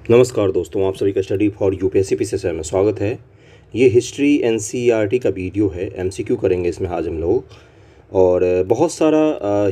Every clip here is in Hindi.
नमस्कार दोस्तों, आप सभी का स्टडी फॉर यूपीएससी पीसीएस में स्वागत है। ये हिस्ट्री एनसीईआरटी का वीडियो है। एमसीक्यू करेंगे इसमें आज हम लोग। और बहुत सारा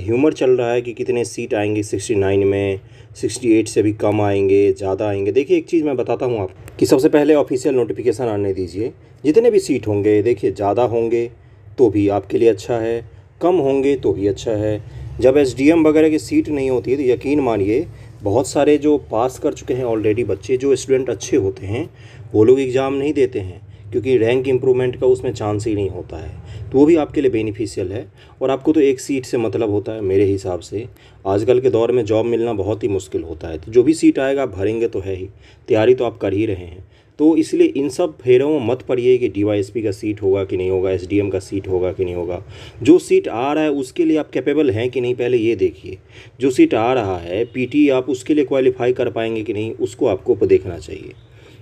ह्यूमर चल रहा है कि कितने सीट आएंगे 69 में, 68 से भी कम आएंगे, ज़्यादा आएंगे। देखिए, एक चीज़ मैं बताता हूँ आपको कि सबसे पहले ऑफिशियल नोटिफिकेशन आने दीजिए। जितने भी सीट होंगे, देखिए, ज़्यादा होंगे तो भी आपके लिए अच्छा है, कम होंगे तो भी अच्छा है। जब एसडीएम वगैरह की सीट नहीं होती है तो यकीन मानिए बहुत सारे जो पास कर चुके हैं ऑलरेडी बच्चे, जो स्टूडेंट अच्छे होते हैं, वो लोग एग्ज़ाम नहीं देते हैं क्योंकि रैंक इम्प्रूवमेंट का उसमें चांस ही नहीं होता है। तो वो भी आपके लिए बेनिफिशियल है। और आपको तो एक सीट से मतलब होता है मेरे हिसाब से। आजकल के दौर में जॉब मिलना बहुत ही मुश्किल होता है, तो जो भी सीट आएगा आप भरेंगे तो है ही। तैयारी तो आप कर ही रहे हैं। तो इसलिए इन सब फेरों में मत पड़िए कि डीवाईएसपी का सीट होगा कि नहीं होगा, एसडीएम का सीट होगा कि नहीं होगा। जो सीट आ रहा है उसके लिए आप कैपेबल हैं कि नहीं, पहले ये देखिए। जो सीट आ रहा है पीटी, आप उसके लिए क्वालिफाई कर पाएंगे कि नहीं, उसको आपको देखना चाहिए।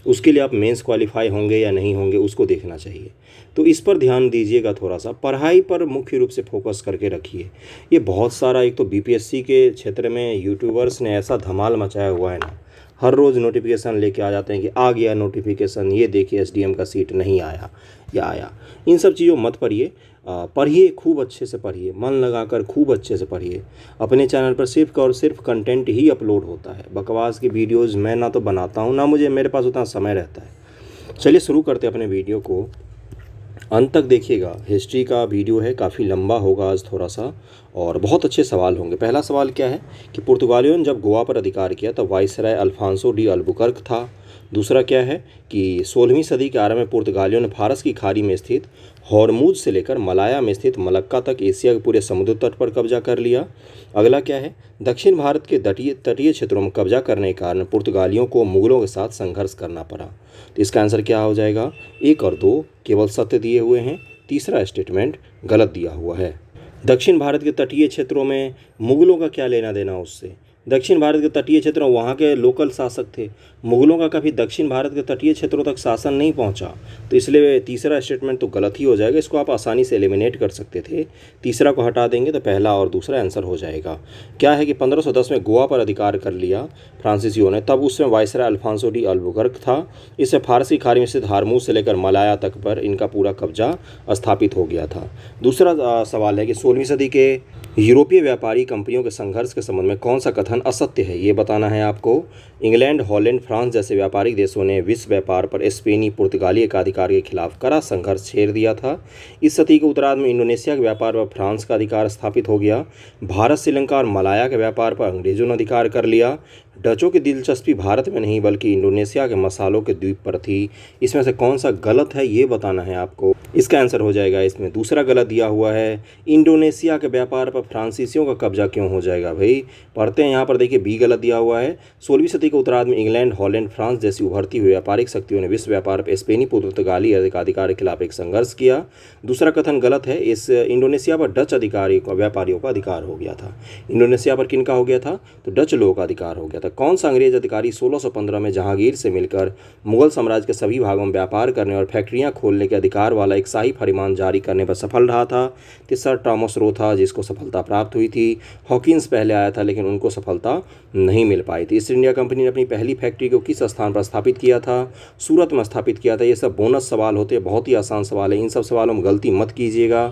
उसके लिए आप मेंस क्वालिफाई होंगे या नहीं होंगे, उसको देखना चाहिए। तो इस पर ध्यान दीजिएगा। थोड़ा सा पढ़ाई पर मुख्य रूप से फोकस करके रखिए। ये बहुत सारा, एक तो बीपीएससी के क्षेत्र में यूट्यूबर्स ने ऐसा धमाल मचाया हुआ है ना, हर रोज़ नोटिफिकेशन लेके आ जाते हैं कि आ गया नोटिफिकेशन, ये देखिए एसडीएम का सीट नहीं आया या आया। इन सब चीज़ों मत पढ़िए। पढ़िए, खूब अच्छे से पढ़िए, मन लगाकर खूब अच्छे से पढ़िए। अपने चैनल पर सिर्फ और सिर्फ कंटेंट ही अपलोड होता है। बकवास की वीडियोज़ मैं ना तो बनाता हूँ, ना मेरे पास उतना समय रहता है। चलिए शुरू करते हैं अपने वीडियो को। अंत तक देखिएगा। हिस्ट्री का वीडियो है, काफ़ी लंबा होगा आज थोड़ा सा, और बहुत अच्छे सवाल होंगे। पहला सवाल क्या है कि पुर्तगालियों ने जब गोवा पर अधिकार किया तब वाइसराय अल्फांसो डी अल्बुकर्क था। दूसरा क्या है कि 16वीं सदी के आरंभ में पुर्तगालियों ने फारस की खाड़ी में स्थित हॉर्मुज से लेकर मलाया में स्थित मलक्का तक एशिया के पूरे समुद्र तट पर कब्जा कर लिया। अगला क्या है, दक्षिण भारत के तटीय क्षेत्रों में कब्जा करने के कारण पुर्तगालियों को मुगलों के साथ संघर्ष करना पड़ा। तो इसका आंसर क्या हो जाएगा? 1 और 2 केवल सत्य दिए हुए हैं, तीसरा स्टेटमेंट गलत दिया हुआ है। दक्षिण भारत के तटीय क्षेत्रों में मुगलों का क्या लेना देना उससे? दक्षिण भारत के तटीय क्षेत्रों, वहाँ के लोकल शासक थे। मुगलों का कभी दक्षिण भारत के तटीय क्षेत्रों तक शासन नहीं पहुँचा। तो इसलिए तीसरा स्टेटमेंट तो गलत ही हो जाएगा। इसको आप आसानी से एलिमिनेट कर सकते थे। तीसरा को हटा देंगे तो पहला और दूसरा आंसर हो जाएगा। क्या है कि 1510 में गोवा पर अधिकार कर लिया फ्रांसीसियों ने। तब उसमें वाइसराय अल्फांसो डी अल्बुकर्क था। इससे फारसी खाड़ी में स्थित हारमूज से लेकर मलाया तक पर इनका पूरा कब्जा स्थापित हो गया था। दूसरा सवाल है कि 16वीं सदी के यूरोपीय व्यापारी कंपनियों के संघर्ष के संबंध में कौन सा कथन असत्य है, ये बताना है आपको। इंग्लैंड, हॉलैंड, फ्रांस जैसे व्यापारिक देशों ने विश्व व्यापार पर स्पेनी पुर्तगाली एकाधिकार के खिलाफ कड़ा संघर्ष छेड़ दिया था। इस सदी के उत्तरार्ध में इंडोनेशिया के व्यापार पर फ्रांस का अधिकार स्थापित हो गया। भारत, श्रीलंका और मलाया के व्यापार पर अंग्रेजों ने अधिकार कर लिया। डचों की दिलचस्पी भारत में नहीं बल्कि इंडोनेशिया के मसालों के द्वीप पर थी। इसमें से कौन सा गलत है ये बताना है आपको। इसका आंसर हो जाएगा, इसमें दूसरा गलत दिया हुआ है। इंडोनेशिया के व्यापार पर फ्रांसीसियों का कब्जा क्यों हो जाएगा भाई? पढ़ते हैं यहाँ पर, देखिए बी गलत दिया हुआ है। 16वीं सदी के उत्तरार्ध में इंग्लैंड, हॉलैंड, फ्रांस जैसी उभरती हुई व्यापारिक शक्तियों ने विश्व व्यापार पर स्पेनी पुर्तगाली अधिकार के खिलाफ एक संघर्ष किया। दूसरा कथन गलत है। इस इंडोनेशिया पर डच अधिकारी व्यापारियों का अधिकार हो गया था। इंडोनेशिया पर किनका हो गया था? तो डच लोगों का अधिकार हो गया था। कौन सा अंग्रेज अधिकारी 1615 में जहांगीर से मिलकर मुगल साम्राज्य के सभी भागों में व्यापार करने और फैक्ट्रियां खोलने के अधिकार वाला एक शाही फरमान जारी करने पर सफल रहा था? तीसरा टॉमस रो था, जिसको सफलता प्राप्त हुई थी। हॉकिंस पहले आया था लेकिन उनको सफलता नहीं मिल पाई थी। ईस्ट इंडिया कंपनी ने अपनी पहली फैक्ट्री को किस स्थान पर स्थापित किया था? सूरत में स्थापित किया था। ये सब बोनस सवाल होते हैं, बहुत ही आसान सवाल है। इन सब सवालों में गलती मत कीजिएगा।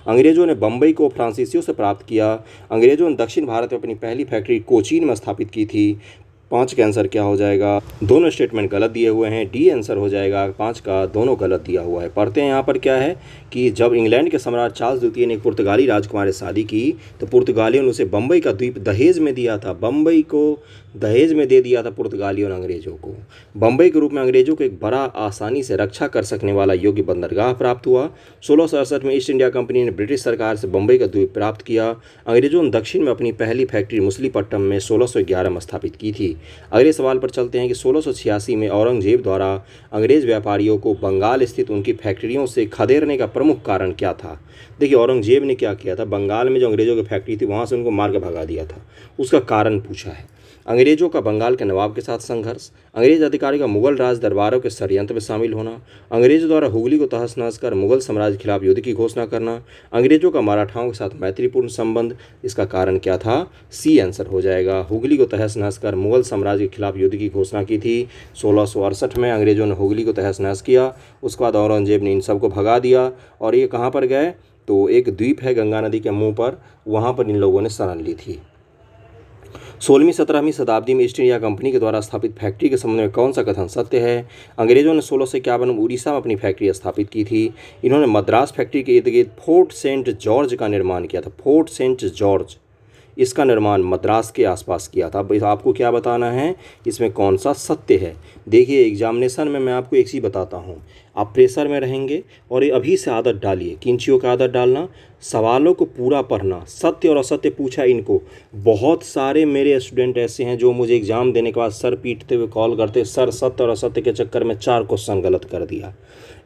अंग्रेजों ने बम्बई को फ्रांसीसियों से प्राप्त किया। अंग्रेजों ने दक्षिण भारत में अपनी पहली फैक्ट्री कोचीन में स्थापित की थी। 5 का आंसर क्या हो जाएगा? दोनों स्टेटमेंट गलत दिए हुए हैं। डी आंसर हो जाएगा 5 का, दोनों गलत दिया हुआ है। पढ़ते हैं यहाँ पर क्या है कि जब इंग्लैंड के सम्राट चार्ल्स द्वितीय ने एक पुर्तगाली राजकुमारी से शादी की तो पुर्तगालियों ने उसे बम्बई का द्वीप दहेज में दिया था। बम्बई को दहेज में दे दिया था पुर्तगालियों ने अंग्रेजों को। बम्बई के रूप में अंग्रेजों को एक बड़ा, आसानी से रक्षा कर सकने वाला योग्य बंदरगाह प्राप्त हुआ। 1668 में ईस्ट इंडिया कंपनी ने ब्रिटिश सरकार से बम्बई का द्वीप प्राप्त किया। अंग्रेजों ने दक्षिण में अपनी पहली फैक्ट्री मुसलीपट्टनम में 1611 में स्थापित की थी। अगले सवाल पर चलते हैं कि 1686 में औरंगजेब द्वारा अंग्रेज व्यापारियों को बंगाल स्थित उनकी फैक्ट्रियों से खदेड़ने का प्रमुख कारण क्या था? देखिए, औरंगजेब ने क्या किया था, बंगाल में जो अंग्रेजों की फैक्ट्री थी वहाँ से उनको मार के भगा दिया था। उसका कारण पूछा है। अंग्रेजों का बंगाल के नवाब के साथ संघर्ष, अंग्रेज अधिकारी का मुगल राज दरबारों के षड्यंत्र में शामिल होना, अंग्रेजों द्वारा हुगली को तहस नहस कर मुगल साम्राज्य के खिलाफ युद्ध की घोषणा करना, अंग्रेजों का मराठाओं के साथ मैत्रीपूर्ण संबंध। इसका कारण क्या था? सी आंसर हो जाएगा। हुगली को तहस नहस कर मुगल साम्राज्य के खिलाफ युद्ध की घोषणा की थी 1668 में। अंग्रेजों ने हुगली को तहस नहस किया। उसके बाद औरंगजेब ने इन सबको भगा दिया और ये कहाँ पर गए? तो एक द्वीप है गंगा नदी के मुंह पर, वहाँ पर इन लोगों ने शरण ली थी। 16वीं-17वीं शताब्दी में ईस्ट इंडिया कंपनी के द्वारा स्थापित फैक्ट्री के संबंध में कौन सा कथन सत्य है? अंग्रेजों ने 1651 में उड़ीसा में अपनी फैक्ट्री स्थापित की थी। इन्होंने मद्रास फैक्ट्री के इर्द गिर्द फोर्ट सेंट जॉर्ज का निर्माण किया था। फोर्ट सेंट जॉर्ज, इसका निर्माण मद्रास के आसपास किया था। अब आपको क्या बताना है, इसमें कौन सा सत्य है? देखिए, एग्जामिनेशन में मैं आपको एक चीज़ बताता हूँ, आप प्रेशर में रहेंगे और ये अभी से आदत डालिए। किन चीज़ों की आदत डालना? सवालों को पूरा पढ़ना, सत्य और असत्य पूछा इनको। बहुत सारे मेरे स्टूडेंट ऐसे हैं जो मुझे एग्ज़ाम देने के बाद सर पीटते हुए कॉल करते, सर सत्य और असत्य के चक्कर में 4 क्वेश्चन गलत कर दिया।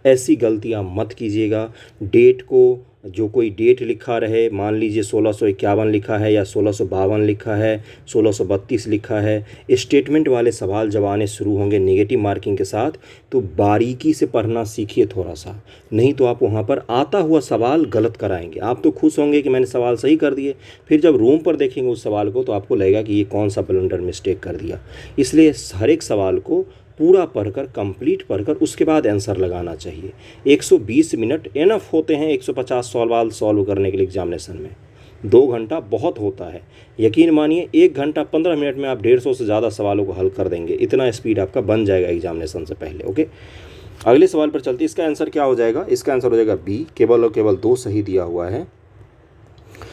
ऐसी गलतियाँ मत कीजिएगा। डेट को, जो कोई डेट लिखा रहे, मान लीजिए 1651 लिखा है या 1652 लिखा है, 1632 लिखा है, स्टेटमेंट वाले सवाल जब आने शुरू होंगे नेगेटिव मार्किंग के साथ, तो बारीकी से पढ़ना सीखिए थोड़ा सा, नहीं तो आप वहाँ पर आता हुआ सवाल गलत कराएंगे। आप तो खुश होंगे कि मैंने सवाल सही कर दिए, फिर जब रूम पर देखेंगे उस सवाल को तो आपको लगेगा कि ये कौन सा ब्लंडर मिस्टेक कर दिया। इसलिए हर एक सवाल को पूरा पढ़कर, कंप्लीट पढ़कर उसके बाद आंसर लगाना चाहिए। 120 मिनट एनफ होते हैं 150 सवाल सॉल्व करने के लिए एग्जामिनेशन में। 2 घंटा बहुत होता है। यकीन मानिए 1 घंटा 15 मिनट में आप 150 से ज़्यादा सवालों को हल कर देंगे। इतना स्पीड आपका बन जाएगा एग्जामिनेशन से पहले। ओके, अगले सवाल पर चलते। इसका आंसर क्या हो जाएगा? इसका आंसर हो जाएगा बी, केवल और केवल 2 सही दिया हुआ है।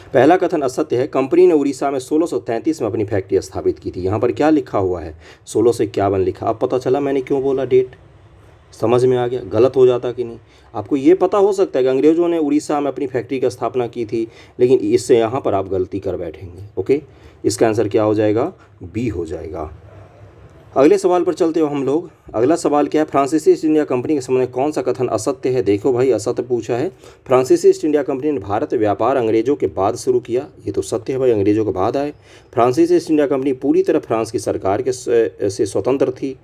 पहला कथन असत्य है। कंपनी ने उड़ीसा में 1633 में अपनी फैक्ट्री स्थापित की थी। यहाँ पर क्या लिखा हुआ है? 1651 लिखा। अब पता चला मैंने क्यों बोला डेट, समझ में आ गया गलत हो जाता कि नहीं। आपको ये पता हो सकता है कि अंग्रेजों ने उड़ीसा में अपनी फैक्ट्री की स्थापना की थी, लेकिन इससे यहाँ पर आप गलती कर बैठेंगे। ओके, इसका आंसर क्या हो जाएगा? बी हो जाएगा। अगले सवाल पर चलते हो हम लोग। अगला सवाल क्या है? फ्रांसीसी ईस्ट इंडिया कंपनी के संबंध में कौन सा कथन असत्य है? देखो भाई, असत्य पूछा है। फ्रांसीसी ईस्ट इंडिया कंपनी ने भारत में व्यापार अंग्रेजों के बाद शुरू किया। ये तो सत्य है भाई, अंग्रेजों के बाद आए। फ्रांसीसी ईस्ट इंडिया कंपनी पूरी तरह फ्रांस की सरकार के से स्वतंत्र थी।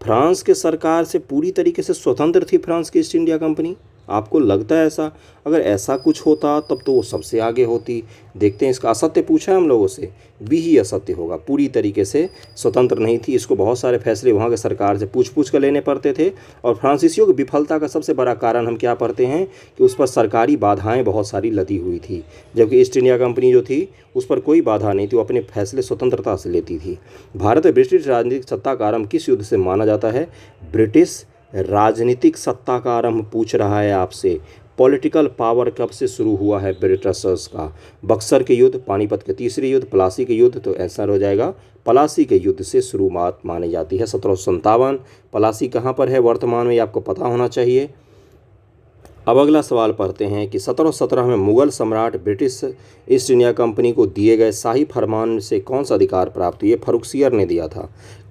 फ्रांस के सरकार से पूरी तरीके से स्वतंत्र थी फ्रांस की ईस्ट इंडिया कंपनी। आपको लगता है ऐसा? अगर ऐसा कुछ होता तब तो वो सबसे आगे होती। देखते हैं, इसका असत्य पूछा है हम लोगों से, बी ही असत्य होगा। पूरी तरीके से स्वतंत्र नहीं थी, इसको बहुत सारे फैसले वहाँ के सरकार से पूछ कर लेने पड़ते थे। और फ्रांसीसियों की विफलता का सबसे बड़ा कारण हम क्या पढ़ते हैं कि उस पर सरकारी बाधाएं बहुत सारी लदी हुई थी, जबकि ईस्ट इंडिया कंपनी जो थी उस पर कोई बाधा नहीं थी, वो अपने फैसले स्वतंत्रता से लेती थी। भारत में ब्रिटिश राजनीतिक सत्ता का आरंभ किस युद्ध से माना जाता है? ब्रिटिश राजनीतिक सत्ता का आरंभ पूछ रहा है आपसे। पॉलिटिकल पावर कब से शुरू हुआ है ब्रिटिशर्स का? बक्सर के युद्ध, पानीपत के तीसरे युद्ध, प्लासी के युद्ध। तो आंसर हो जाएगा प्लासी के युद्ध से शुरुआत मानी जाती है 1757। प्लासी कहाँ पर है वर्तमान में, ये आपको पता होना चाहिए। अब अगला सवाल पढ़ते हैं कि 1717 में मुगल सम्राट ब्रिटिश ईस्ट इंडिया कंपनी को दिए गए शाही फरमान से कौन सा अधिकार प्राप्त हुआ? ये फर्रुखसियर ने दिया था।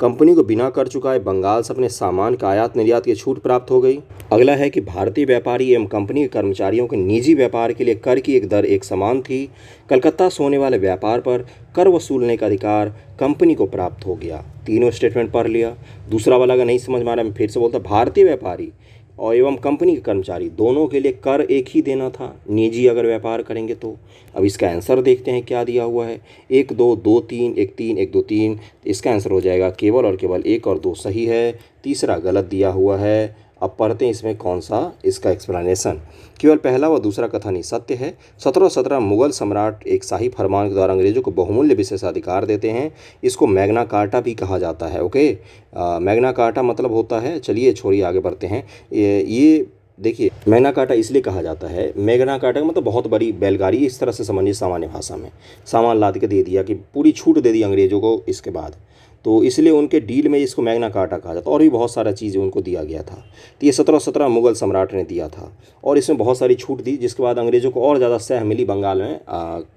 कंपनी को बिना कर चुकाए बंगाल से अपने सामान का आयात निर्यात की छूट प्राप्त हो गई। अगला है कि भारतीय व्यापारी एवं कंपनी के कर्मचारियों के निजी व्यापार के लिए कर की एक दर एक समान थी। कलकत्ता से होने वाले व्यापार पर कर वसूलने का अधिकार कंपनी को प्राप्त हो गया। तीनों स्टेटमेंट पढ़ लिया। दूसरा वाला अगर नहीं समझ में आ रहा मैं फिर से बोलता, भारतीय व्यापारी और एवं कंपनी के कर्मचारी दोनों के लिए कर एक ही देना था, निजी अगर व्यापार करेंगे तो। अब इसका आंसर देखते हैं क्या दिया हुआ है। 1 2 2 3 1 3 1 2 3। इसका आंसर हो जाएगा केवल और केवल 1 और 2 सही है, तीसरा गलत दिया हुआ है। अब पढ़ते हैं इसमें कौन सा इसका एक्सप्लेनेशन। केवल पहला व दूसरा कथन ही सत्य है। 1717 मुगल सम्राट एक शाही फरमान के द्वारा अंग्रेजों को बहुमूल्य विशेषाधिकार देते हैं। इसको मैग्ना कार्टा भी कहा जाता है। ओके, मैग्ना कार्टा मतलब होता है, चलिए छोड़िए आगे बढ़ते हैं। ये देखिए, मैग्ना कार्टा इसलिए कहा जाता है, मैग्ना कार्टा का मतलब बहुत बड़ी बैलगाड़ी, इस तरह से समझिए सामान्य भाषा में। सामान लाद के दे दिया कि पूरी छूट दे दी अंग्रेजों को इसके बाद, तो इसलिए उनके डील में इसको मैग्ना कार्टा कहा जाता। और भी बहुत सारा चीज़ें उनको दिया गया था। तो ये 1717 मुगल सम्राट ने दिया था और इसमें बहुत सारी छूट दी, जिसके बाद अंग्रेजों को और ज़्यादा सह मिली बंगाल में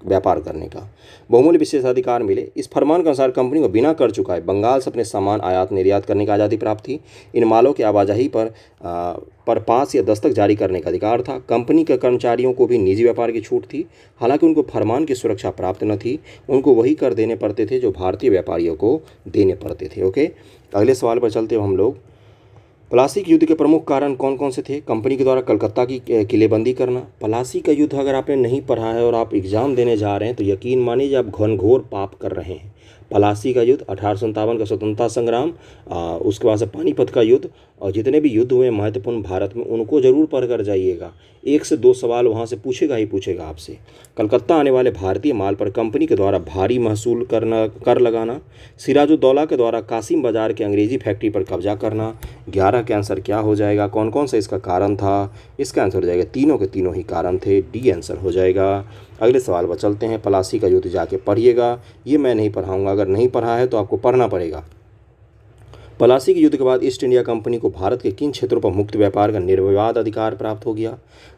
व्यापार करने का, बहुमूल्य विशेषाधिकार मिले। इस फरमान के अनुसार कंपनी को बिना कर चुकाए बंगाल से अपने सामान आयात निर्यात करने की आज़ादी प्राप्त थी। इन मालों की आवाजाही पर पर पास या दस्तक जारी करने का अधिकार था। कंपनी के कर्मचारियों को भी निजी व्यापार की छूट थी, हालांकि उनको फरमान की सुरक्षा प्राप्त न थी। उनको वही कर देने पड़ते थे जो भारतीय व्यापारियों को देने पड़ते थे। ओके, अगले सवाल पर चलते हैं हम लोग। प्लासी के युद्ध के प्रमुख कारण कौन कौन से थे? कंपनी के द्वारा कलकत्ता की किलेबंदी करना। प्लासी का युद्ध अगर आपने नहीं पढ़ा है और आप एग्जाम देने जा रहे हैं तो यकीन मानिए आप घनघोर पाप कर रहे हैं। प्लासी का युद्ध, 1857 का स्वतंत्रता संग्राम, उसके बाद से पानीपत का युद्ध, और जितने भी युद्ध हुए महत्वपूर्ण भारत में उनको जरूर पढ़ कर जाइएगा। 1 से 2 सवाल वहाँ से पूछेगा ही पूछेगा आपसे। कलकत्ता आने वाले भारतीय माल पर कंपनी के द्वारा भारी महसूल कर लगाना। सिराजुद्दौला के द्वारा कासिम बाजार के अंग्रेजी फैक्ट्री पर कब्जा करना। 11 का आंसर क्या हो जाएगा? कौन कौन सा इसका कारण था? इसका आंसर हो जाएगा तीनों के तीनों ही कारण थे, डी आंसर हो जाएगा। अगले सवाल पर चलते हैं। प्लासी का युद्ध जाके पढ़िएगा, ये मैं नहीं पढ़ाऊंगा, अगर नहीं पढ़ा है तो आपको पढ़ना पड़ेगा। प्लासी के युद्ध के बाद ईस्ट इंडिया कंपनी को भारत के किन क्षेत्रों पर मुक्त व्यापार का निर्विवाद अधिकार प्राप्त हो गया?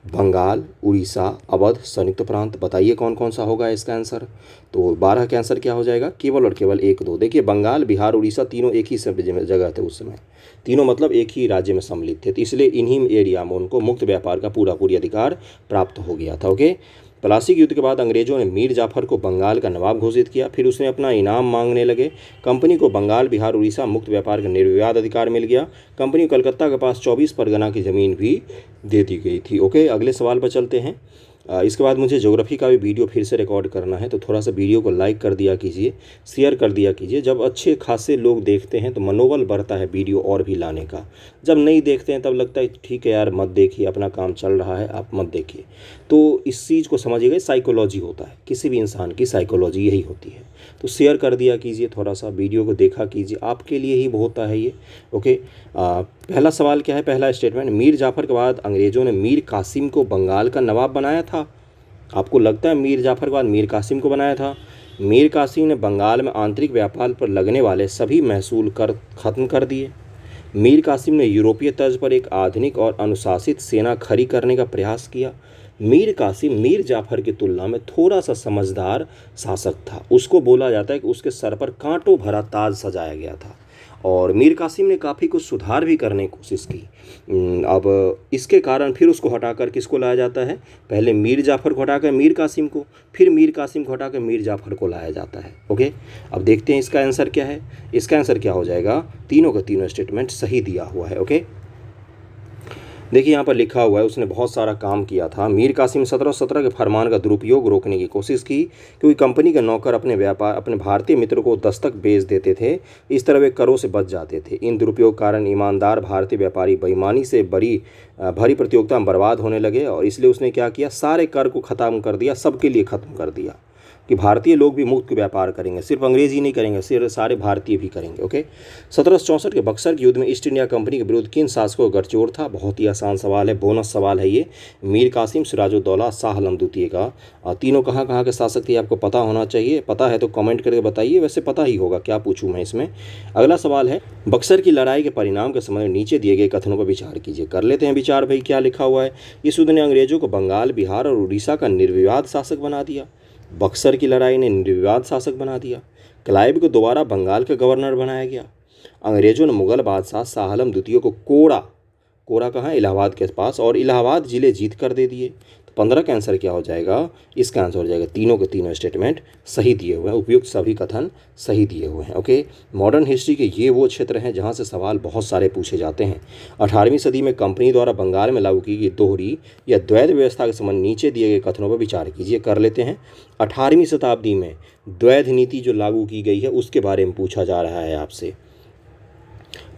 बंगाल, उड़ीसा, अवध, संयुक्त प्रांत। बताइए कौन कौन सा होगा इसका आंसर? तो 12 का आंसर क्या हो जाएगा? केवल और केवल 1, 2। देखिए, बंगाल, बिहार, उड़ीसा तीनों एक ही जगह थे उस समय, तीनों मतलब एक ही राज्य में सम्मिलित थे, तो इसलिए इन्हीं एरिया में उनको मुक्त व्यापार का पूरी अधिकार प्राप्त हो गया था। ओके, प्लासी के युद्ध के बाद अंग्रेजों ने मीर जाफर को बंगाल का नवाब घोषित किया। फिर उसने अपना इनाम मांगने लगे। कंपनी को बंगाल, बिहार, उड़ीसा मुक्त व्यापार का निर्विवाद अधिकार मिल गया। कंपनी को कलकत्ता के पास 24 परगना की ज़मीन भी दे दी गई थी। ओके, अगले सवाल पर चलते हैं। इसके बाद मुझे ज्योग्राफी का भी वीडियो फिर से रिकॉर्ड करना है, तो थोड़ा सा वीडियो को लाइक कर दिया कीजिए, शेयर कर दिया कीजिए। जब अच्छे खासे लोग देखते हैं तो मनोबल बढ़ता है वीडियो और भी लाने का। जब नहीं देखते हैं तब लगता है ठीक है यार, मत देखिए, अपना काम चल रहा है, आप मत देखिए। तो इस चीज़ को समझिएगा, साइकोलॉजी होता है, किसी भी इंसान की साइकोलॉजी यही होती है। तो शेयर कर दिया कीजिए, थोड़ा सा वीडियो को देखा कीजिए, आपके लिए ही बहुत है ये। ओके, पहला सवाल क्या है? पहला स्टेटमेंट, मीर जाफर के बाद अंग्रेज़ों ने मीर कासिम को बंगाल का नवाब बनाया था। आपको लगता है मीर जाफर के बाद मीर कासिम को बनाया था? मीर कासिम ने बंगाल में आंतरिक व्यापार पर लगने वाले सभी महसूल कर ख़त्म कर दिए। मीर कासिम ने यूरोपीय तर्ज पर एक आधुनिक और अनुशासित सेना खड़ी करने का प्रयास किया। मीर कासिम मीर जाफर की तुलना में थोड़ा सा समझदार शासक था। उसको बोला जाता है कि उसके सर पर कांटों भरा ताज सजाया गया था, और मीर कासिम ने काफ़ी कुछ सुधार भी करने की कोशिश की। अब इसके कारण फिर उसको हटाकर किसको लाया जाता है? पहले मीर जाफ़र को हटाकर मीर कासिम को, फिर मीर कासिम को हटाकर मीर जाफ़र को लाया जाता है। ओके, अब देखते हैं इसका आंसर क्या है। इसका आंसर क्या हो जाएगा? तीनों का तीनों स्टेटमेंट सही दिया हुआ है। ओके, देखिए यहाँ पर लिखा हुआ है, उसने बहुत सारा काम किया था। मीर कासिम 1717 के फरमान का दुरुपयोग रोकने की कोशिश की, क्योंकि कंपनी के नौकर अपने भारतीय मित्रों को दस्तक बेच देते थे। इस तरह वे करों से बच जाते थे। इन दुरुपयोग कारण ईमानदार भारतीय व्यापारी बेईमानी से भरी प्रतियोगिता में बर्बाद होने लगे, और इसलिए उसने क्या किया? सारे कर को ख़त्म कर दिया, सबके लिए ख़त्म कर दिया कि भारतीय लोग भी मुक्त व्यापार करेंगे, सिर्फ अंग्रेजी नहीं करेंगे, सिर्फ सारे भारतीय भी करेंगे। ओके, 1764 के बक्सर के युद्ध में ईस्ट इंडिया कंपनी के विरुद्ध किन शासकों का गठजोड़ था? बहुत ही आसान सवाल है, बोनस सवाल है ये। मीर कासिम, सिराजुद्दौला, शाह आलम द्वितीय का। तीनों कहाँ कहाँ के शासक थे आपको पता होना चाहिए। पता है तो कमेंट करके बताइए, वैसे पता ही होगा, क्या पूछूँ मैं इसमें। अगला सवाल है, बक्सर की लड़ाई के परिणाम के समय नीचे दिए गए कथनों पर विचार कीजिए। कर लेते हैं विचार भाई, क्या लिखा हुआ है। इस युद्ध ने अंग्रेजों को बंगाल, बिहार और उड़ीसा का निर्विवाद शासक बना दिया। बक्सर की लड़ाई ने निर्विवाद शासक बना दिया। क्लाइव को दोबारा बंगाल का गवर्नर बनाया गया। अंग्रेजों ने मुगल बादशाह शाह आलम द्वितीय को कोड़ा कहाँ? इलाहाबाद के पास, और इलाहाबाद जिले जीत कर दे दिए। तो 15 का आंसर क्या हो जाएगा? इसका आंसर हो जाएगा तीनों के तीनों स्टेटमेंट सही दिए हुए हैं, उपयुक्त सभी कथन सही दिए हुए हैं। ओके, मॉडर्न हिस्ट्री के ये वो क्षेत्र हैं जहाँ से सवाल बहुत सारे पूछे जाते हैं। 18वीं सदी में कंपनी द्वारा बंगाल में लागू की गई दोहरी या द्वैध व्यवस्था के संबंध नीचे दिए गए कथनों पर विचार कीजिए। कर लेते हैं। 18वीं शताब्दी में द्वैध नीति जो लागू की गई है उसके बारे में पूछा जा रहा है आपसे।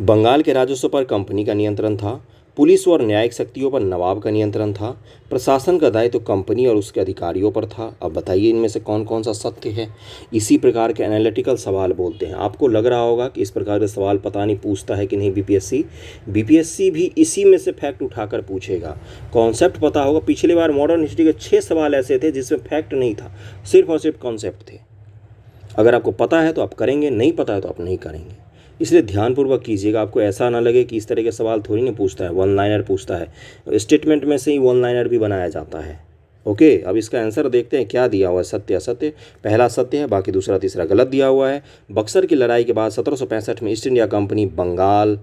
बंगाल के राजस्व पर कंपनी का नियंत्रण था। पुलिस और न्यायिक शक्तियों पर नवाब का नियंत्रण था। प्रशासन का दायित्व तो कंपनी और उसके अधिकारियों पर था। अब बताइए इनमें से कौन कौन सा सत्य है? इसी प्रकार के एनालिटिकल सवाल बोलते हैं। आपको लग रहा होगा कि इस प्रकार के सवाल पता नहीं पूछता है कि नहीं बीपीएससी भी इसी में से फैक्ट उठाकर पूछेगा। कॉन्सेप्ट पता होगा। पिछली बार मॉडर्न हिस्ट्री के 6 सवाल ऐसे थे जिसमें फैक्ट नहीं था, सिर्फ और सिर्फ कॉन्सेप्ट थे। अगर आपको पता है तो आप करेंगे, नहीं पता है तो आप नहीं करेंगे। इसलिए ध्यानपूर्वक कीजिएगा। आपको ऐसा ना लगे कि इस तरह के सवाल थोड़ी नहीं पूछता है, वन लाइनर पूछता है। स्टेटमेंट में से ही वन लाइनर भी बनाया जाता है। ओके, अब इसका आंसर देखते हैं क्या दिया हुआ है। सत्य असत्य, पहला सत्य है, बाकी दूसरा तीसरा गलत दिया हुआ है। बक्सर की लड़ाई के बाद 1765 में ईस्ट इंडिया कंपनी बंगाल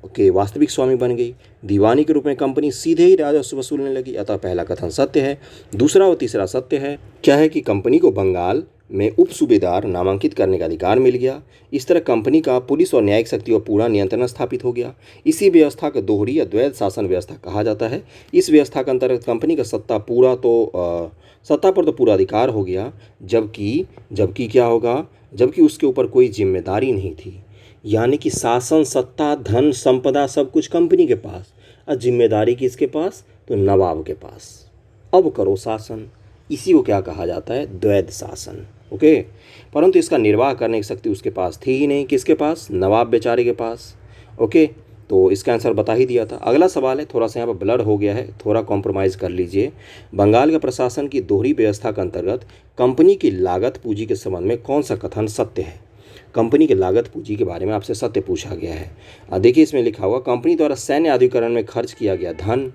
के वास्तविक स्वामी बन गई। दीवानी के रूप में कंपनी सीधे ही राजस्व वसूलने लगी। अतः पहला कथन सत्य है। दूसरा और तीसरा सत्य है। क्या है कि कंपनी को बंगाल में उप सूबेदार नामांकित करने का अधिकार मिल गया। इस तरह कंपनी का पुलिस और न्यायिक शक्ति और पूरा नियंत्रण स्थापित हो गया। इसी व्यवस्था को दोहरी या द्वैध शासन व्यवस्था कहा जाता है। इस व्यवस्था के अंतर्गत कंपनी का सत्ता पर तो पूरा अधिकार हो गया, जबकि जबकि क्या होगा, जबकि उसके ऊपर कोई जिम्मेदारी नहीं थी। यानी कि शासन, सत्ता, धन, संपदा सब कुछ कंपनी के पास, और जिम्मेदारी किसके पास, तो नवाब के पास। अब करो शासन। इसी को क्या कहा जाता है, द्वैध शासन। ओके, परंतु इसका निर्वाह करने की शक्ति उसके पास थी ही नहीं। किसके पास, नवाब बेचारे के पास। ओके, तो इसका आंसर बता ही दिया था। अगला सवाल है, थोड़ा सा यहाँ पर ब्लर हो गया है, थोड़ा कॉम्प्रोमाइज़ कर लीजिए। बंगाल का प्रशासन की दोहरी व्यवस्था के अंतर्गत कंपनी की लागत पूंजी के संबंध में कौन सा कथन सत्य है। कंपनी की लागत पूंजी के बारे में आपसे सत्य पूछा गया है। देखिए इसमें लिखा हुआ, कंपनी द्वारा सैन्य आधुनिकीकरण में खर्च किया गया धन,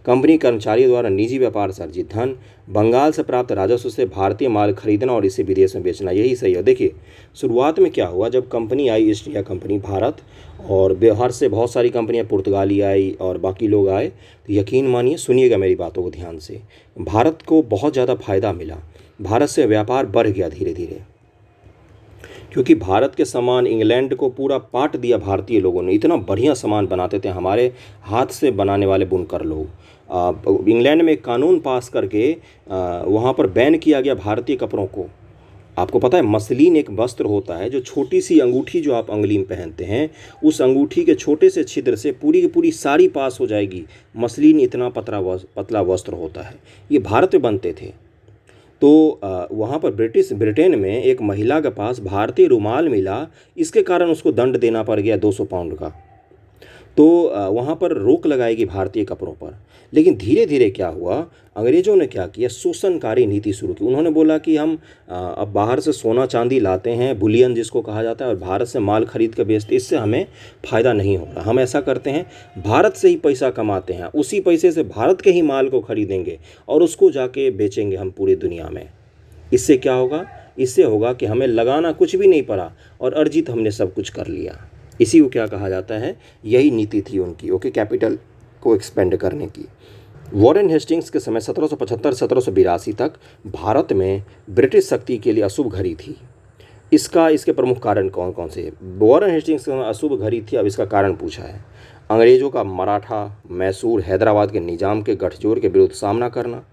कंपनी कर्मचारियों द्वारा निजी व्यापार से अर्जित धन, बंगाल से प्राप्त राजस्व से भारतीय माल खरीदना और इसे विदेश में बेचना, यही सही है। देखिए शुरुआत में क्या हुआ, जब कंपनी आई, ईस्ट इंडिया कंपनी भारत, और बाहर से बहुत सारी कंपनियां, पुर्तगाली आई और बाकी लोग आए, तो यकीन मानिए, सुनिएगा मेरी बातों को ध्यान से, भारत को बहुत ज़्यादा फायदा मिला। भारत से व्यापार बढ़ गया धीरे धीरे, क्योंकि भारत के सामान इंग्लैंड को पूरा पाट दिया भारतीय लोगों ने। इतना बढ़िया सामान बनाते थे हमारे हाथ से बनाने वाले बुनकर लोग। इंग्लैंड में एक कानून पास करके वहाँ पर बैन किया गया भारतीय कपड़ों को। आपको पता है, मसलिन एक वस्त्र होता है, जो छोटी सी अंगूठी जो आप अंगुली में पहनते हैं, उस अंगूठी के छोटे से छिद्र से पूरी की पूरी साड़ी पास हो जाएगी। मसलिन इतना पतला वस्त्र होता है, ये भारत में बनते थे। तो वहाँ पर ब्रिटेन में एक महिला के पास भारतीय रुमाल मिला, इसके कारण उसको दंड देना पड़ गया 200 पाउंड का। तो वहाँ पर रोक लगाएगी भारतीय कपड़ों पर। लेकिन धीरे धीरे क्या हुआ, अंग्रेज़ों ने क्या किया, शोषणकारी नीति शुरू की। उन्होंने बोला कि हम अब बाहर से सोना चांदी लाते हैं, बुलियन जिसको कहा जाता है, और भारत से माल खरीद कर बेचते, इससे हमें फ़ायदा नहीं हो रहा। हम ऐसा करते हैं, भारत से ही पैसा कमाते हैं, उसी पैसे से भारत के ही माल को खरीदेंगे और उसको जाके बेचेंगे हम पूरी दुनिया में। इससे क्या होगा, इससे होगा कि हमें लगाना कुछ भी नहीं पड़ा और अर्जित हमने सब कुछ कर लिया। इसी को क्या कहा जाता है, यही नीति थी उनकी। ओके, कैपिटल को एक्सपेंड करने की। वॉरेन हेस्टिंग्स के समय 1775-1782 तक भारत में ब्रिटिश शक्ति के लिए अशुभ घड़ी थी। इसके प्रमुख कारण कौन कौन से। वॉरेन हेस्टिंग्स के समय अशुभ घड़ी थी, अब इसका कारण पूछा है। अंग्रेज़ों का मराठा, मैसूर, हैदराबाद के निज़ाम के गठजोड़ के विरुद्ध सामना करना,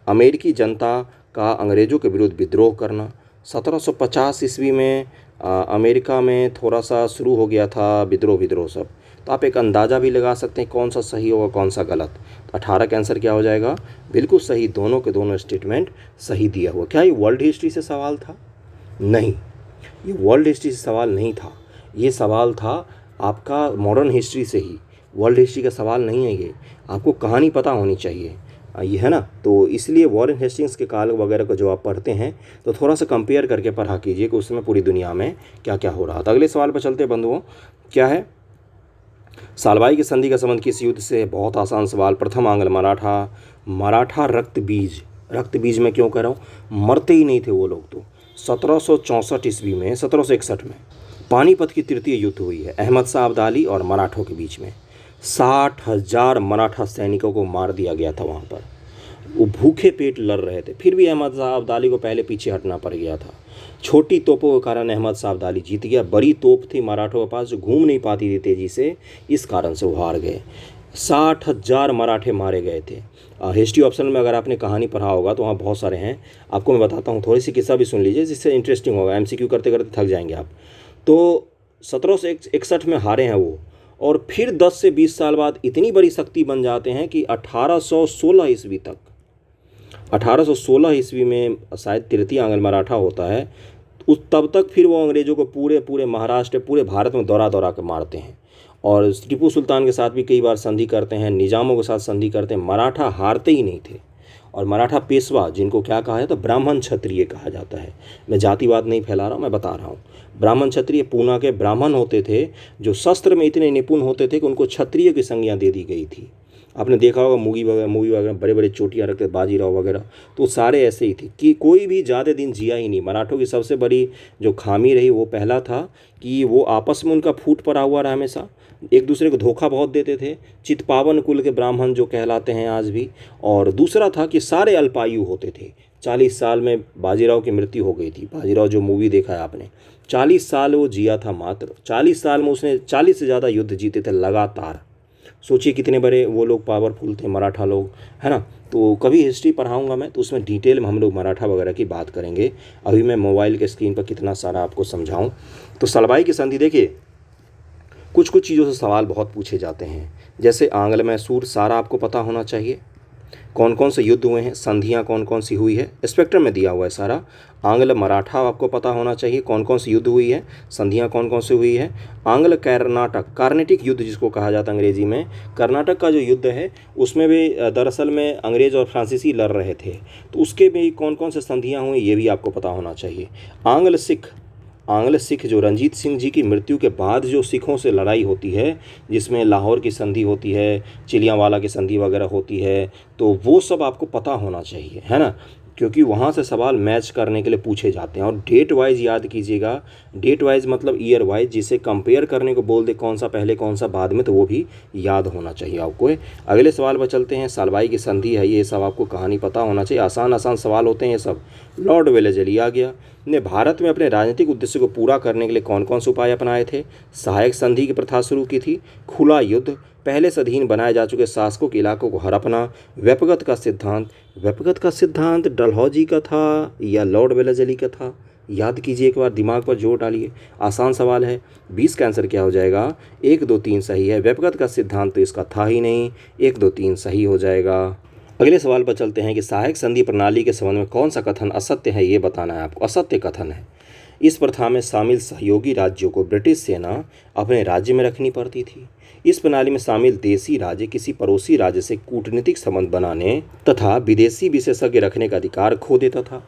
अमेरिकी जनता का अंग्रेज़ों के विरुद्ध विद्रोह करना। 1750 ईस्वी में अमेरिका में थोड़ा सा शुरू हो गया था विद्रोह सब। तो आप एक अंदाज़ा भी लगा सकते हैं कौन सा सही होगा कौन सा गलत। तो 18 का आंसर क्या हो जाएगा, बिल्कुल सही। दोनों के दोनों स्टेटमेंट सही दिया हुआ। क्या ये वर्ल्ड हिस्ट्री से सवाल था? नहीं, ये वर्ल्ड हिस्ट्री से सवाल नहीं था। ये सवाल था आपका मॉडर्न हिस्ट्री से ही। वर्ल्ड हिस्ट्री का सवाल नहीं है ये। आपको कहानी पता होनी चाहिए, ये है ना। तो इसलिए वॉरेन हेस्टिंग्स के काल वगैरह को जब आप पढ़ते हैं तो थोड़ा सा कंपेयर करके पढ़ा कीजिए कि उस समय पूरी दुनिया में क्या क्या हो रहा था। अगले सवाल पर चलते बंधुओं, क्या है, सालबाई की संधि का संबंध किस युद्ध से। बहुत आसान सवाल। प्रथम आंग्ल मराठा रक्त बीज में क्यों कह रहा हूँ, मरते ही नहीं थे वो लोग। तो 1764 ईस्वी में, 1761 में पानीपत की तृतीय युद्ध हुई है अहमद शाह अब्दाली और मराठों के बीच में। 60,000 मराठा सैनिकों को मार दिया गया था वहाँ पर। वो भूखे पेट लड़ रहे थे, फिर भी अहमद शाह अब्दाली को पहले पीछे हटना पड़ गया था। छोटी तोपों के कारण अहमद शाह अब्दाली जीत गया। बड़ी तोप थी मराठों के पास जो घूम नहीं पाती थी तेज़ी से, इस कारण से वो हार गए। 60,000 मराठे मारे गए थे। हिस्ट्री ऑप्शन में अगर आपने कहानी पढ़ा होगा तो वहाँ बहुत सारे हैं, आपको मैं बताता हूँ। थोड़ी सी किस्सा भी सुन लीजिए जिससे इंटरेस्टिंग होगा। MCQ करते करते थक जाएंगे आप। तो 1761 में हारे हैं वो, और फिर 10 से 20 साल बाद इतनी बड़ी शक्ति बन जाते हैं कि 1816 ईस्वी तक, 1816 ईस्वी में शायद तृतीय आंग्ल मराठा होता है, तब तक फिर वो अंग्रेज़ों को पूरे महाराष्ट्र, पूरे भारत में दौरा कर मारते हैं। और टीपू सुल्तान के साथ भी कई बार संधि करते हैं, निजामों के साथ संधि करते हैं। मराठा हारते ही नहीं थे। और मराठा पेशवा, जिनको क्या कहा जाता है, ब्राह्मण क्षत्रिय कहा जाता है। मैं जातिवाद नहीं फैला रहा हूँ, मैं बता रहा हूँ। ब्राह्मण क्षत्रिय पूना के ब्राह्मण होते थे जो शस्त्र में इतने निपुण होते थे कि उनको क्षत्रिय की संज्ञा दे दी गई थी। आपने देखा होगा मूवी वगैरह बड़े बड़े चोटियाँ रखते बाजीराव वगैरह, तो सारे ऐसे ही थे कि कोई भी ज़्यादा दिन जिया ही नहीं। मराठों की सबसे बड़ी जो खामी रही वो पहला था कि वो आपस में उनका फूट पड़ा हुआ रहा हमेशा, एक दूसरे को धोखा बहुत देते थे, चितपावन कुल के ब्राह्मण जो कहलाते हैं आज भी। और दूसरा था कि सारे अल्पायु होते थे। 40 साल में बाजीराव की मृत्यु हो गई थी। बाजीराव जो मूवी देखा है आपने, 40 साल वो जिया था मात्र। 40 साल में उसने 40 से ज़्यादा युद्ध जीते थे लगातार। सोचिए कितने बड़े वो लोग पावरफुल थे मराठा लोग, है ना। तो कभी हिस्ट्री पढ़ाऊंगा मैं, तो उसमें डिटेल में हम लोग मराठा वगैरह की बात करेंगे। अभी मैं मोबाइल के स्क्रीन पर कितना सारा आपको समझाऊं। तो सलबाई की संधि देखिए, कुछ कुछ चीज़ों से सवाल बहुत पूछे जाते हैं, जैसे आंग्ल मैसूर सारा आपको पता होना चाहिए। कौन कौन से युद्ध हुए हैं, संधियाँ कौन कौन सी हुई है, स्पेक्ट्रम में दिया हुआ है सारा। आंग्ल मराठा आपको पता होना चाहिए, कौन कौन सी युद्ध हुई है, संधियाँ कौन कौन सी हुई है। आंग्ल कर्नाटक, कार्नेटिक युद्ध जिसको कहा जाता है अंग्रेजी में, कर्नाटक का जो युद्ध है उसमें भी दरअसल में अंग्रेज और फ्रांसीसी लड़ रहे थे, तो उसके भी कौन कौन से संधियाँ हुई ये भी आपको पता होना चाहिए। आंग्ल सिख जो रंजीत सिंह जी की मृत्यु के बाद जो सिखों से लड़ाई होती है, जिसमें लाहौर की संधि होती है, चिलियांवाला की संधि वगैरह होती है, तो वो सब आपको पता होना चाहिए, है ना, क्योंकि वहाँ से सवाल मैच करने के लिए पूछे जाते हैं। और डेट वाइज याद कीजिएगा, डेट वाइज मतलब ईयर वाइज, जिसे कंपेयर करने को बोल दे कौन सा पहले कौन सा बाद में, तो वो भी याद होना चाहिए आपको। अगले सवाल पर चलते हैं। सालबाई की संधि है, ये सब आपको कहानी पता होना चाहिए। आसान आसान सवाल होते हैं ये सब। लॉर्ड वेलेस्ली आ गया, ने भारत में अपने राजनीतिक उद्देश्य को पूरा करने के लिए कौन कौन से उपाय अपनाए थे। सहायक संधि की प्रथा शुरू की थी। खुला युद्ध, पहले से अधीन बनाए जा चुके शासकों के इलाकों को हड़पना। व्यपगत का सिद्धांत डलहौजी का था या लॉर्ड वेलेस्ली का था, याद कीजिए एक बार, दिमाग पर जोर डालिए। आसान सवाल है। 20 का आंसर क्या हो जाएगा, 1 2 3 सही है। व्यपगत का सिद्धांत तो इसका था ही नहीं, 1 2 3 सही हो जाएगा। अगले सवाल पर चलते हैं कि सहायक संधि प्रणाली के संबंध में कौन सा कथन असत्य है, ये बताना है आपको। असत्य कथन है, इस प्रथा में शामिल सहयोगी राज्यों को ब्रिटिश सेना अपने राज्य में रखनी पड़ती थी। इस प्रणाली में शामिल देशी राज्य किसी पड़ोसी राज्य से कूटनीतिक संबंध बनाने तथा विदेशी विशेषज्ञ रखने का अधिकार खो देता था।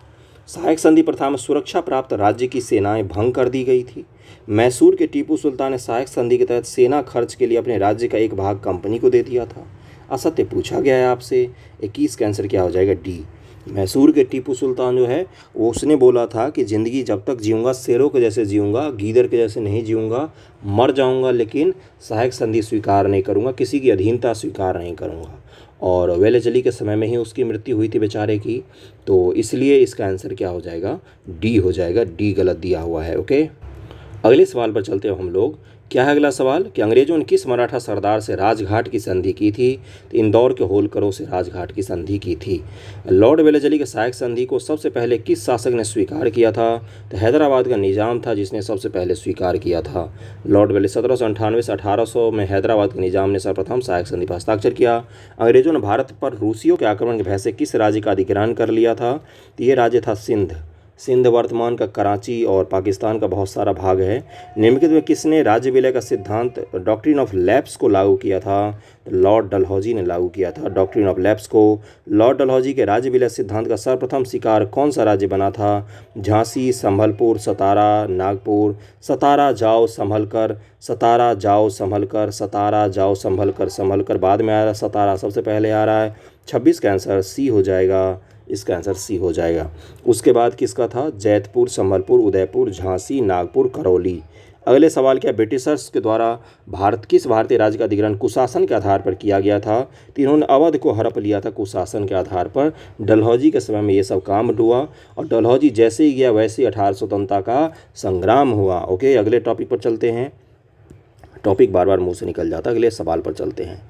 सहायक संधि प्रथा में सुरक्षा प्राप्त राज्य की सेनाएं भंग कर दी गई थी। मैसूर के टीपू सुल्तान ने सहायक संधि के तहत सेना खर्च के लिए अपने राज्य का एक भाग कंपनी को दे दिया था। असत्य पूछा गया है आपसे। 21 का आंसर क्या हो जाएगा, डी। मैसूर के टीपू सुल्तान जो है वो उसने बोला था कि ज़िंदगी जब तक जीऊँगा शेरों के जैसे जीऊँगा, गीदड़ के जैसे नहीं जीऊँगा, मर जाऊँगा लेकिन सहायक संधि स्वीकार नहीं करूँगा, किसी की अधीनता स्वीकार नहीं करूँगा। और वेलेस्ली के समय में ही उसकी मृत्यु हुई थी बेचारे की, तो इसलिए इसका आंसर क्या हो जाएगा, डी हो जाएगा। डी गलत दिया हुआ है। ओके, अगले सवाल पर चलते हैं हम लोग। क्या है अगला सवाल कि अंग्रेजों ने किस मराठा सरदार से राजघाट की संधि की थी। तो इंदौर के होलकरों से राजघाट की संधि की थी। लॉर्ड वेलेस्ली के सहायक संधि को सबसे पहले किस शासक ने स्वीकार किया था। तो हैदराबाद का निजाम था जिसने सबसे पहले स्वीकार किया था। लॉर्ड वेलेस्ली 1798 से 1800 में हैदराबाद के निजाम ने सर्वप्रथम सहायक संधि पर हस्ताक्षर किया। अंग्रेजों ने भारत पर रूसियों के आक्रमण के भय से किस राज्य का अधिग्रहण कर लिया था। तो ये राज्य था सिंध वर्तमान का कराची और पाकिस्तान का बहुत सारा भाग है। निम्नलिखित में किसने राज्य विलय का सिद्धांत डॉक्ट्रिन ऑफ लैप्स को लागू किया था। लॉर्ड डलहौजी ने लागू किया था डॉक्ट्रिन ऑफ लैप्स को। लॉर्ड डलहौजी के राज्य विलय सिद्धांत का सर्वप्रथम शिकार कौन सा राज्य बना था। झांसी, संभलपुर, सतारा, नागपुर। सतारा जाओ संभल कर, सतारा जाओ संभल कर, सतारा जाओ संभल कर। संभल कर बाद में आ रहा है, सतारा सबसे पहले आ रहा है। 26 का आंसर सी हो जाएगा। इसका आंसर सी हो जाएगा। उसके बाद किसका था, जैतपुर, संबलपुर, उदयपुर, झांसी, नागपुर, करौली। अगले सवाल क्या, ब्रिटिशर्स के द्वारा किस भारतीय राज्य का अधिग्रहण कुशासन के आधार पर किया गया था। तो इन्होंने अवध को हड़प लिया था कुशासन के आधार पर। डलहौजी के समय में ये सब काम हुआ और डलहौजी जैसे ही गया वैसे ही 18 स्वतंत्रता का संग्राम हुआ। ओके, अगले टॉपिक पर चलते हैं। टॉपिक बार बार मुँह से निकल जाता है। अगले सवाल पर चलते हैं।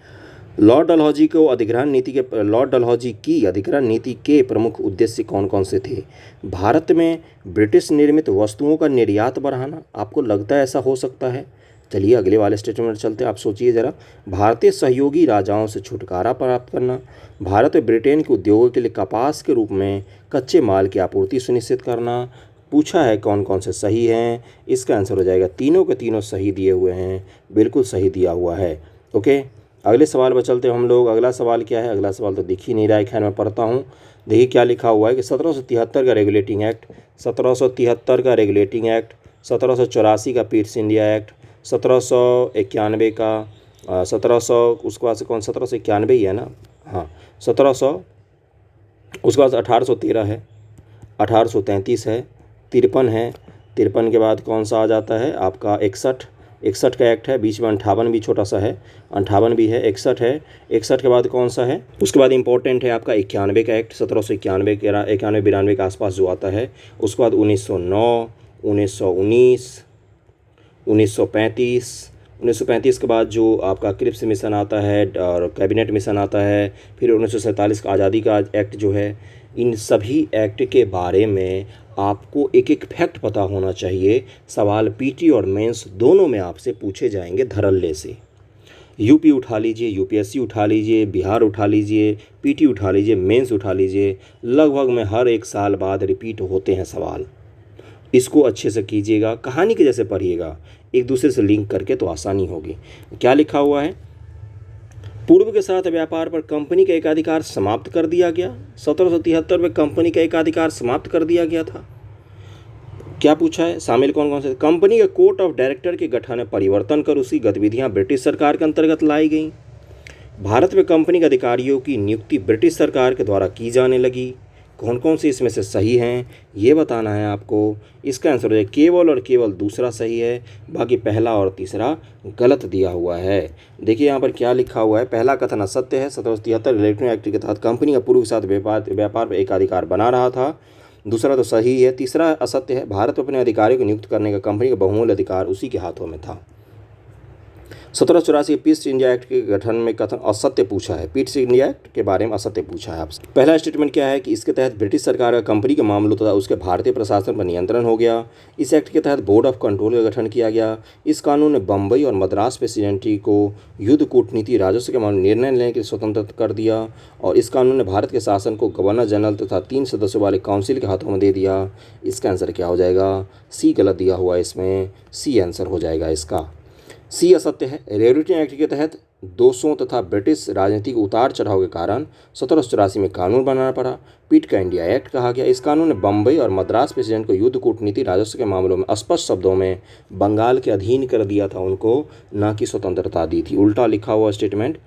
लॉर्ड डलहौजी की अधिग्रहण नीति के प्रमुख उद्देश्य कौन कौन से थे। भारत में ब्रिटिश निर्मित वस्तुओं का निर्यात बढ़ाना। आपको लगता है ऐसा हो सकता है। चलिए अगले वाले स्टेटमेंट चलते हैं। आप सोचिए ज़रा। भारतीय सहयोगी राजाओं से छुटकारा प्राप्त करना। भारत और ब्रिटेन के उद्योगों के लिए कपास के रूप में कच्चे माल की आपूर्ति सुनिश्चित करना। पूछा है कौन कौन से सही हैं। इसका आंसर हो जाएगा तीनों के तीनों सही दिए हुए हैं, बिल्कुल सही दिया हुआ है। ओके, अगले सवाल पर चलते हैं हम लोग। अगला सवाल क्या है, अगला सवाल तो दिख ही नहीं रहा है, खैर मैं पढ़ता हूँ। देखिए क्या लिखा हुआ है कि 1773 का रेगुलेटिंग एक्ट, 1773 का रेगुलेटिंग एक्ट, 1784 का पीट्स इंडिया एक्ट, 1791 का 1700, उसके बाद से कौन 1791 ही है ना, हाँ 1700, उसके बाद 1813 है, 1833 है, 53 है, 53 के बाद कौन सा आ जाता है आपका 61, 61 का एक्ट है, बीच में 58 भी छोटा सा है, 58 भी है, 61 है, 61 के बाद कौन सा है, उसके बाद इंपॉर्टेंट है आपका 91 का एक्ट, 1791 के 91-92 के आसपास जो आता है। उसके बाद 1909, 1919, 1935, 1935 के बाद जो आपका क्रिप्स मिशन आता है और कैबिनेट मिशन आता है, फिर 1947 का आज़ादी का एक्ट जो है। इन सभी एक्ट के बारे में आपको एक एक फैक्ट पता होना चाहिए। सवाल पीटी और मेंस दोनों में आपसे पूछे जाएंगे धड़ल्ले से। यूपी उठा लीजिए, यूपीएससी उठा लीजिए, बिहार उठा लीजिए, पीटी उठा लीजिए, मेंस उठा लीजिए, लगभग में हर एक साल बाद रिपीट होते हैं सवाल। इसको अच्छे से कीजिएगा, कहानी के जैसे पढ़िएगा, एक दूसरे से लिंक करके तो आसानी होगी। क्या लिखा हुआ है, पूर्व के साथ व्यापार पर कंपनी का एकाधिकार समाप्त कर दिया गया। 1773 में कंपनी का एकाधिकार समाप्त कर दिया गया था। क्या पूछा है, शामिल कौन कौन से, कंपनी के कोर्ट ऑफ डायरेक्टर के गठन में परिवर्तन कर उसकी गतिविधियां ब्रिटिश सरकार के अंतर्गत लाई गई। भारत में कंपनी के अधिकारियों की नियुक्ति ब्रिटिश सरकार के द्वारा की जाने लगी। कौन कौन से इसमें से सही हैं ये बताना है आपको। इसका आंसर है केवल और केवल दूसरा सही है, बाकी पहला और तीसरा गलत दिया हुआ है। देखिए यहाँ पर क्या लिखा हुआ है, पहला कथन असत्य है। 1773 इलेक्ट्रॉनिक एक्ट के तहत कंपनी का पूर्व के साथ व्यापार पर एकाधिकार बना रहा था। दूसरा तो सही है, तीसरा असत्य है। भारत में अपने अधिकारियों को नियुक्त करने का कंपनी का बहुमूल्य अधिकार उसी के हाथों में था। 1784 पीस इंडिया एक्ट के गठन में कथन असत्य पूछा है। पीस इंडिया एक्ट के बारे में असत्य पूछा है आपसे। पहला स्टेटमेंट क्या है कि इसके तहत ब्रिटिश सरकार का कंपनी के मामलों तथा उसके भारतीय प्रशासन पर नियंत्रण हो गया। इस एक्ट के तहत बोर्ड ऑफ कंट्रोल का गठन किया गया। इस कानून ने बम्बई और मद्रास प्रेसिडेंसी को युद्ध कूटनीति राजस्व के मामले में निर्णय लेने की स्वतंत्रता कर दिया। और इस कानून ने भारत के शासन को गवर्नर जनरल तथा 3 सदस्यों वाले काउंसिल के हाथों में दे दिया। इसका आंसर क्या हो जाएगा, सी गलत दिया हुआ है इसमें, सी आंसर हो जाएगा इसका। सी असत्य है। रेगुलेटरी एक्ट के तहत दोषों तथा ब्रिटिश राजनीतिक उतार चढ़ाव के कारण 1784 में कानून बनाना पड़ा। पीट का इंडिया एक्ट कहा गया। इस कानून ने बम्बई और मद्रास प्रेसिडेंट को युद्ध कूटनीति राजस्व के मामलों में स्पष्ट शब्दों में बंगाल के अधीन कर दिया था, उनको ना कि स्वतंत्रता दी थी। उल्टा लिखा हुआ स्टेटमेंट।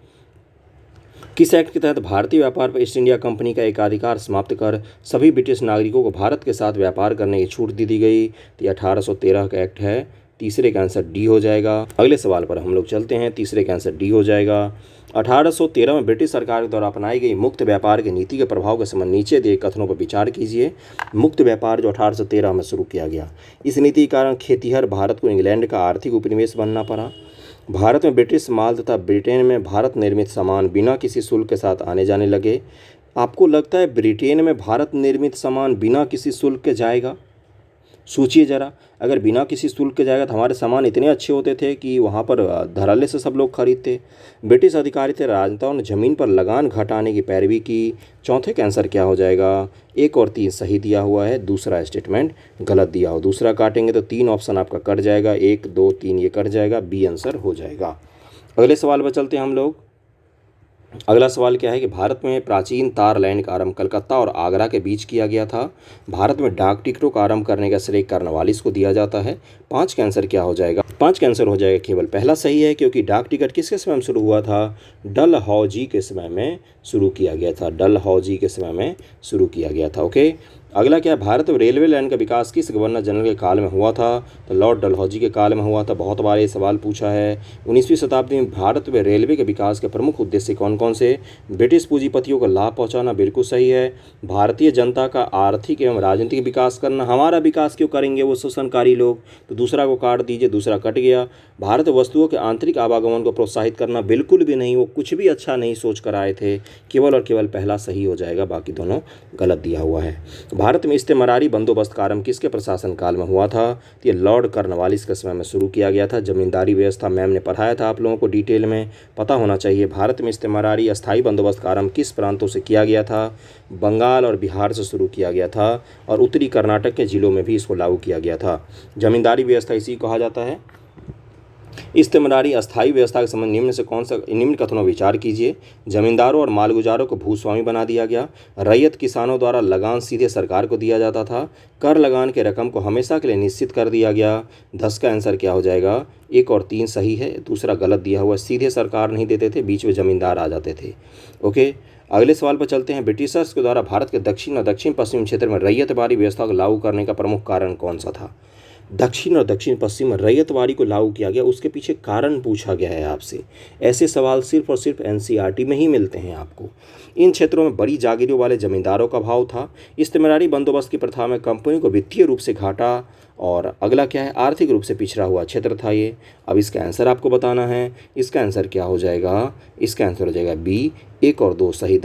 किस एक्ट के तहत भारतीय व्यापार पर ईस्ट इंडिया कंपनी का एकाधिकार समाप्त कर सभी ब्रिटिश नागरिकों को भारत के साथ व्यापार करने की छूट दी गई? तो 1813 का एक्ट है। तीसरे का आंसर डी हो जाएगा। अगले सवाल पर हम लोग चलते हैं। तीसरे का आंसर डी हो जाएगा। 1813 में ब्रिटिश सरकार के द्वारा अपनाई गई मुक्त व्यापार की नीति के प्रभाव के संबंध नीचे दिए कथनों पर विचार कीजिए। मुक्त व्यापार जो 1813 में शुरू किया गया, इस नीति के कारण खेतिहर भारत को इंग्लैंड का आर्थिक उपनिवेश बनना पड़ा। भारत में ब्रिटिश माल तथा ब्रिटेन में भारत निर्मित सामान बिना किसी शुल्क के साथ आने जाने लगे। आपको लगता है ब्रिटेन में भारत निर्मित सामान बिना किसी शुल्क के जाएगा? सोचिए ज़रा, अगर बिना किसी शुल्क के जाएगा तो हमारे सामान इतने अच्छे होते थे कि वहाँ पर धड़ल्ले से सब लोग खरीदते। ब्रिटिश अधिकारी थे, राजनेताओं ने ज़मीन पर लगान घटाने की पैरवी की। चौथे का आंसर क्या हो जाएगा? 1 और 3 सही दिया हुआ है, दूसरा स्टेटमेंट गलत दिया हो। दूसरा काटेंगे तो 3 ऑप्शन आपका कट जाएगा, 1 2 3 ये कट जाएगा, बी आंसर हो जाएगा। अगले सवाल पर चलते हैं हम लोग। अगला सवाल क्या है कि भारत में प्राचीन तार लाइन का आरंभ कलकत्ता और आगरा के बीच किया गया था। भारत में डाक टिकटों का आरंभ करने का श्रेय कार्नवालिस को दिया जाता है। 5 का आंसर क्या हो जाएगा? 5 का आंसर हो जाएगा केवल पहला सही है, क्योंकि डाक टिकट किसके समय में शुरू हुआ था? डलहौजी के समय में शुरू किया गया था। डलहौजी के समय में शुरू किया गया था। ओके, अगला क्या है, भारत में रेलवे लाइन का विकास किस गवर्नर जनरल के काल में हुआ था? तो लॉर्ड डलहौजी के काल में हुआ था। बहुत बार ये सवाल पूछा है। 19वीं शताब्दी में भारत में रेलवे के विकास के प्रमुख उद्देश्य कौन कौन से? ब्रिटिश पूंजीपतियों को लाभ पहुंचाना, बिल्कुल सही है। भारतीय जनता का आर्थिक एवं राजनीतिक विकास करना। हमारा विकास क्यों करेंगे वो शोषणकारी लोग? तो दूसरा को काट दीजिए, दूसरा कट गया। भारत वस्तुओं के आंतरिक आवागमन को प्रोत्साहित करना, बिल्कुल भी नहीं, वो कुछ भी अच्छा नहीं सोच कर आए थे। केवल और केवल पहला सही हो जाएगा, बाकी दोनों गलत दिया हुआ है। भारत में इस्तेमारी बंदोबस्त का आरंभ किसके प्रशासन काल में हुआ था? ये लॉर्ड कार्नवालिस के समय में शुरू किया गया था। जमींदारी व्यवस्था मैम ने पढ़ाया था आप लोगों को, डिटेल में पता होना चाहिए। भारत में इस्तेमारी अस्थायी बंदोबस्त का आरंभ किस प्रांतों से किया गया था? बंगाल और बिहार से शुरू किया गया था, और उत्तरी कर्नाटक के जिलों में भी इसको लागू किया गया था। जमींदारी व्यवस्था इसी कहा जाता है। इस्तेमरारी अस्थायी व्यवस्था के संबंध निम्न से कौन सा निम्न कथनों पर विचार कीजिए। जमींदारों और मालगुजारों को भूस्वामी बना दिया गया। रैयत किसानों द्वारा लगान सीधे सरकार को दिया जाता था। कर लगान के रकम को हमेशा के लिए निश्चित कर दिया गया। 10 का आंसर क्या हो जाएगा? 1 और 3 सही है, दूसरा गलत दिया हुआ। सीधे सरकार नहीं देते थे, बीच में जमींदार आ जाते थे। ओके, अगले सवाल पर चलते हैं। ब्रिटिशर्स के द्वारा भारत के दक्षिण और दक्षिण पश्चिम क्षेत्र में रैयतवारी व्यवस्था को लागू करने का प्रमुख कारण कौन सा था? दक्षिण और दक्षिण पश्चिम में रैयतवारी को लागू किया गया, उसके पीछे कारण पूछा गया है आपसे। ऐसे सवाल सिर्फ और सिर्फ एनसीईआरटी में ही मिलते हैं आपको। इन क्षेत्रों में बड़ी जागीरों वाले जमींदारों का अभाव था। इस्तेमरारी बंदोबस्त की प्रथा में कंपनी को वित्तीय रूप से घाटा, और अगला क्या है? आर्थिक रूप से पिछड़ा हुआ क्षेत्र था ये। अब इसका आंसर आपको बताना है। इसका आंसर क्या हो जाएगा? इसका आंसर हो जाएगा बी। 1 और 2 सही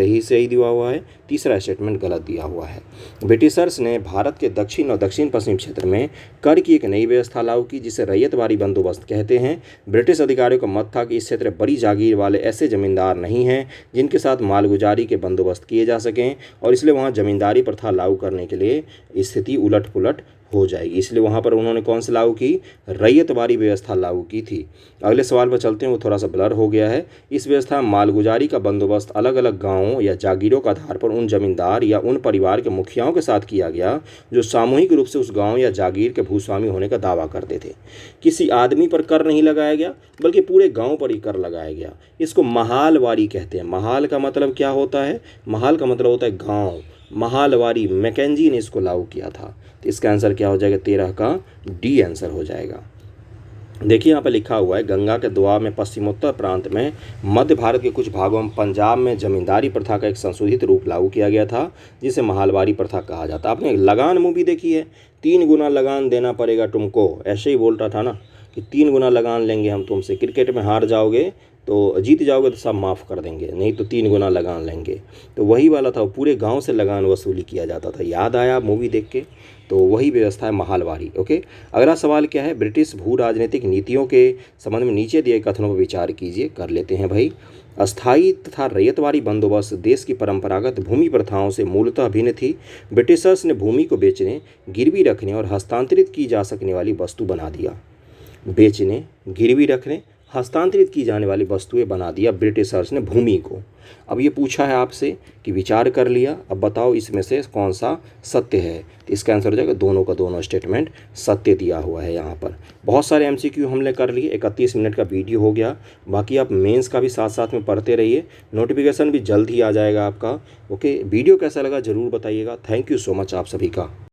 दिया हुआ है, तीसरा स्टेटमेंट गलत दिया हुआ है। ब्रिटिशर्स ने भारत के दक्षिण और दक्षिण पश्चिम क्षेत्र में कर की एक नई व्यवस्था लागू की, जिसे रैयतवारी बंदोबस्त कहते हैं। ब्रिटिश अधिकारियों का मत था कि इस क्षेत्र में बड़ी जागीर वाले ऐसे जमींदार नहीं हैं जिनके साथ मालगुजारी के बंदोबस्त किए जा सकें, और इसलिए वहाँ जमींदारी प्रथा लागू करने के लिए स्थिति उलट पुलट हो जाएगी। इसलिए वहाँ पर उन्होंने कौन सी लागू की? रैयतवारी व्यवस्था लागू की थी। अगले सवाल पर चलते हैं, वो थोड़ा सा ब्लर हो गया है। इस व्यवस्था में मालगुजारी का बंदोबस्त अलग अलग गांवों या जागीरों के आधार पर उन जमींदार या उन परिवार के मुखियाओं के साथ किया गया जो सामूहिक रूप से उस गाँव या जागीर के भूस्वामी होने का दावा करते थे। किसी आदमी पर कर नहीं लगाया गया, बल्कि पूरे गाँव पर ही कर लगाया गया। इसको महालवारी कहते हैं। महाल का मतलब क्या होता है? महाल का मतलब होता है गाँव। महालवारी मैकेंजी ने इसको लागू किया था। तो इसका आंसर क्या हो जाएगा? 13 का डी आंसर हो जाएगा। देखिए यहाँ पर लिखा हुआ है, गंगा के दोआब में पश्चिमोत्तर प्रांत में मध्य भारत के कुछ भागों में पंजाब में जमींदारी प्रथा का एक संशोधित रूप लागू किया गया था, जिसे महालवारी प्रथा कहा जाता है। आपने लगान मूवी देखी है? 3 गुना लगान देना पड़ेगा तुमको, ऐसे ही बोल रहा था ना कि 3 गुना लगान लेंगे हम तुमसे। क्रिकेट में हार जाओगे तो जीत जाओगे तो सब माफ़ कर देंगे, नहीं तो 3 गुना लगान लेंगे। तो वही वाला था, पूरे गांव से लगान वसूली किया जाता था। याद आया मूवी देख के? तो वही व्यवस्था है महालवारी। ओके, अगला सवाल क्या है? ब्रिटिश भू राजनीतिक नीतियों के संबंध में नीचे दिए कथनों पर विचार कीजिए। कर लेते हैं भाई। अस्थायी तथा रैयतवारी बंदोबस्त देश की परंपरागत भूमि प्रथाओं से मूलतः भिन्न थी। ब्रिटिशर्स ने भूमि को बेचने, गिरवी रखने और हस्तांतरित की जा सकने वाली वस्तु बना दिया। बेचने, गिरवी रखने, हस्तांतरित की जाने वाली वस्तुएं बना दिया ब्रिटिशर्स ने भूमि को। अब ये पूछा है आपसे कि विचार कर लिया, अब बताओ इसमें से कौन सा सत्य है? तो इसका आंसर हो जाएगा दोनों का दोनों स्टेटमेंट सत्य दिया हुआ है। यहाँ पर बहुत सारे एमसीक्यू हमने कर लिए। 31 मिनट का वीडियो हो गया। बाकी आप मेंस का भी साथ साथ में पढ़ते रहिए, नोटिफिकेशन भी जल्द ही आ जाएगा आपका। ओके, वीडियो कैसा लगा ज़रूर बताइएगा। थैंक यू सो मच आप सभी का।